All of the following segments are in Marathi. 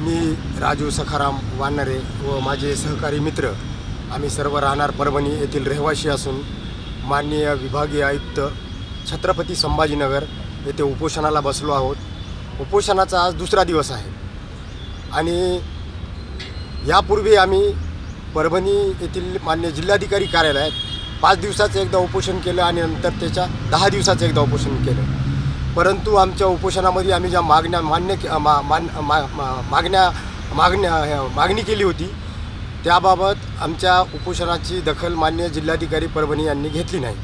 मी राजू सखाराम वानरे व माझे सहकारी मित्र आम्ही सर्व राहणार परभणी येथील रहिवासी असून माननीय विभागीय आयुक्त छत्रपती संभाजीनगर येथे उपोषणाला बसलो आहोत। उपोषणाचा आज दुसरा दिवस आहे आणि यापूर्वी आम्ही परभणी येथील माननीय जिल्हाधिकारी कार्यालयात 5 दिवसाचं एकदा उपोषण केलं आणि नंतर त्याच्या 10 दिवसाचं एकदा उपोषण केलं। परंतु आमच्या उपोषणामध्ये आम्ही ज्या मागणी केली होती त्याबाबत आमच्या उपोषणाची दखल माननीय जिल्हाधिकारी परभणी यांनी घेतली नाही।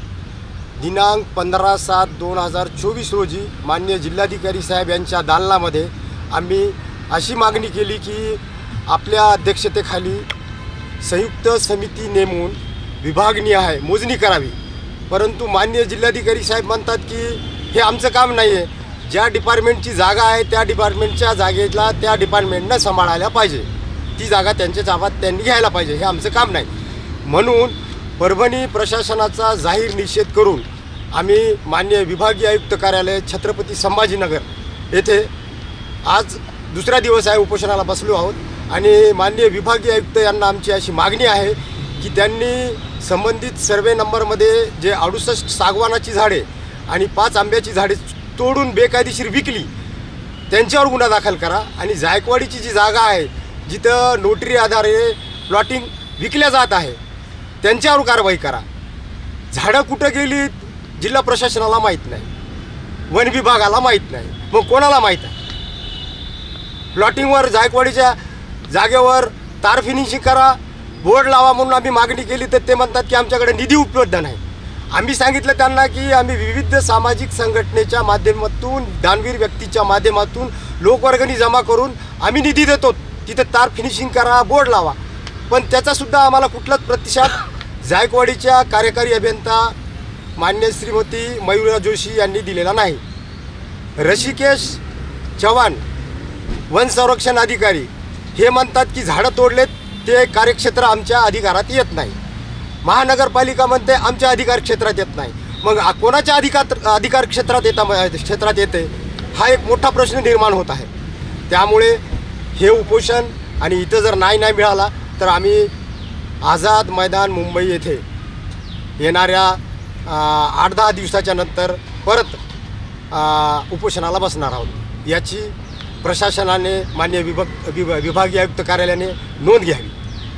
दिनांक 15/7/2024 रोजी माननीय जिल्हाधिकारी साहेब यांच्या दालनामध्ये आम्ही अशी मागणी केली की आपल्या अध्यक्षतेखाली संयुक्त समिती नेमून विभागनिहाय मोजणी करावी। परंतु माननीय जिल्हाधिकारी साहेब म्हणतात की हे आमचं काम नाही आहे, ज्या डिपार्टमेंटची जागा आहे त्या डिपार्टमेंटच्या जागेला त्या डिपार्टमेंटनं सांभाळायला पाहिजे, ती जागा त्यांच्या ताब्यात त्यांनी घ्यायला पाहिजे, हे आमचं काम नाही। म्हणून परभणी प्रशासनाचा जाहीर निषेध करून आम्ही माननीय विभागीय आयुक्त कार्यालय छत्रपती संभाजीनगर येथे आज दुसरा दिवस आहे उपोषणाला बसलो आहोत। आणि माननीय विभागीय आयुक्त यांना आमची अशी मागणी आहे की त्यांनी संबंधित सर्वे नंबरमध्ये जे 68 सागवानाची झाडे आणि 5 आंब्याची झाडे तोडून बेकायदेशीर विकली त्यांच्यावर गुन्हा दाखल करा आणि जायकवाडीची जी जागा आहे जिथं नोटरी आधारे प्लॉटिंग विकल्या जात आहे त्यांच्यावर कारवाई करा। झाडं कुठं गेली जिल्हा प्रशासनाला माहीत नाही, वन विभागाला माहीत नाही, मग कोणाला माहीत आहे? प्लॉटिंगवर जायकवाडीच्या जागेवर तार फिनिशिंग करा, बोर्ड लावा म्हणून आम्ही मागणी केली तर ते म्हणतात की आमच्याकडे निधी उपलब्ध नाही। आम्ही सांगितलं त्यांना की आम्ही विविध सामाजिक संघटनेच्या माध्यमातून दानवीर व्यक्तीच्या माध्यमातून लोकवर्गणी जमा करून आम्ही निधी देतो, तिथे तार फिनिशिंग करा, बोर्ड लावा, पण त्याचासुद्धा आम्हाला कुठलाच प्रतिसाद जायकवाडीच्या कार्यकारी अभियंता मान्य श्रीमती मयुरा जोशी यांनी दिलेला नाही। ऋषिकेश चव्हाण वन संरक्षण अधिकारी हे म्हणतात की झाडं तोडलेत ते कार्यक्षेत्र आमच्या अधिकारात येत नाही, महानगरपालिका म्हणते आमच्या अधिकार क्षेत्रात येत नाही, मग कोणाच्या अधिकार क्षेत्रात येते हा एक मोठा प्रश्न निर्माण होत आहे। त्यामुळे हे उपोषण आणि इथं जर नाही मिळाला तर आम्ही आझाद मैदान मुंबई येथे येणाऱ्या 8-10 दिवसाच्या नंतर परत उपोषणाला बसणार आहोत। याची प्रशासनाने माननीय विभागीय आयुक्त कार्यालयाने नोंद घ्यावी।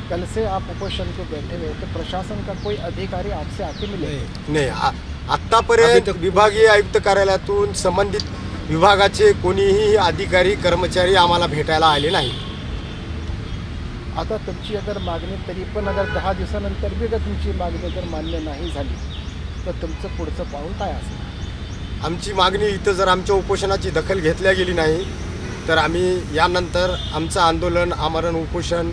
कल से आप उपोषण को बैठे हुए तो प्रशासन का कोई अधिकारी आपसे आके मिले? नाही, आत्तापर्यंत विभागीय आयुक्त कार्यालयातून संबंधित विभागाचे कोणीही अधिकारी कर्मचारी आम्हाला भेटायला आले नाही। आता तुमची अगर मागणी तरी पण अगर 10 दिवसानंतर बी अगर तुमची मागणी जर मान्य नाही झाली तर तुमचं पुढचं पाऊल काय असेल? आमची मागणी इथं जर आमच्या उपोषणाची दखल घेतल्या गेली नाही तर आम्ही यानंतर आमचं आंदोलन आमरण उपोषण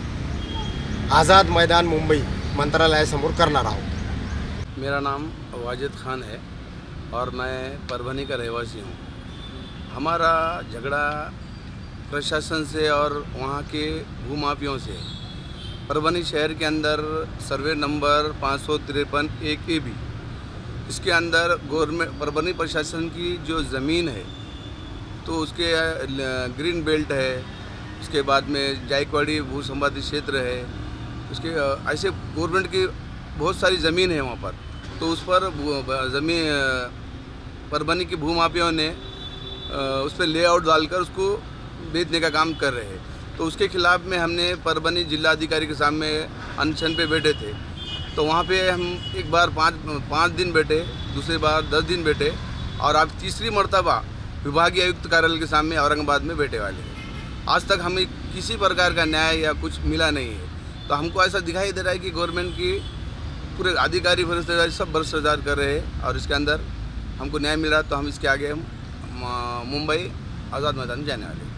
आज़ाद मैदान मुंबई मंत्रालयासमोर करना रहा हूँ। मेरा नाम वाजिद खान है और मैं परभनी का रहवासी हूँ। हमारा झगड़ा प्रशासन से और वहाँ के भूमाफियों से। परभनी शहर के अंदर सर्वे नंबर 553-1AB इसके अंदर गवर्नमेंट परभनी प्रशासन की जो ज़मीन है तो उसके ग्रीन बेल्ट है, उसके बाद में जायकवाड़ी भू संपादित क्षेत्र है, उसके ऐसे गवर्नमेंट की बहुत सारी ज़मीन है वहाँ पर, तो उस पर ज़मीन परभनी की भूमाफियों ने उस पर लेआउट डालकर उसको बेचने का काम कर रहे हैं। तो उसके खिलाफ़ में हमने परभनी जिलाधिकारी के सामने अनशन पे बैठे थे। तो वहाँ पे हम एक बार 5 दिन बैठे, दूसरी बार 10 दिन बैठे और अब तीसरी मर्तबा विभागीय आयुक्त कार्यालय के सामने औरंगाबाद में बैठे वाले हैं। आज तक हमें किसी प्रकार का न्याय या कुछ मिला नहीं है। तो हमको ऐसा दिखाई दे रहा है कि गवर्नमेंट की पूरे अधिकारी भ्रष्टाचारी सब भ्रष्टाचार कर रहे हैं और इसके अंदर हमको न्याय मिल रहा है। तो हम इसके आगे हम मुंबई आज़ाद मैदान जाने वाले हैं।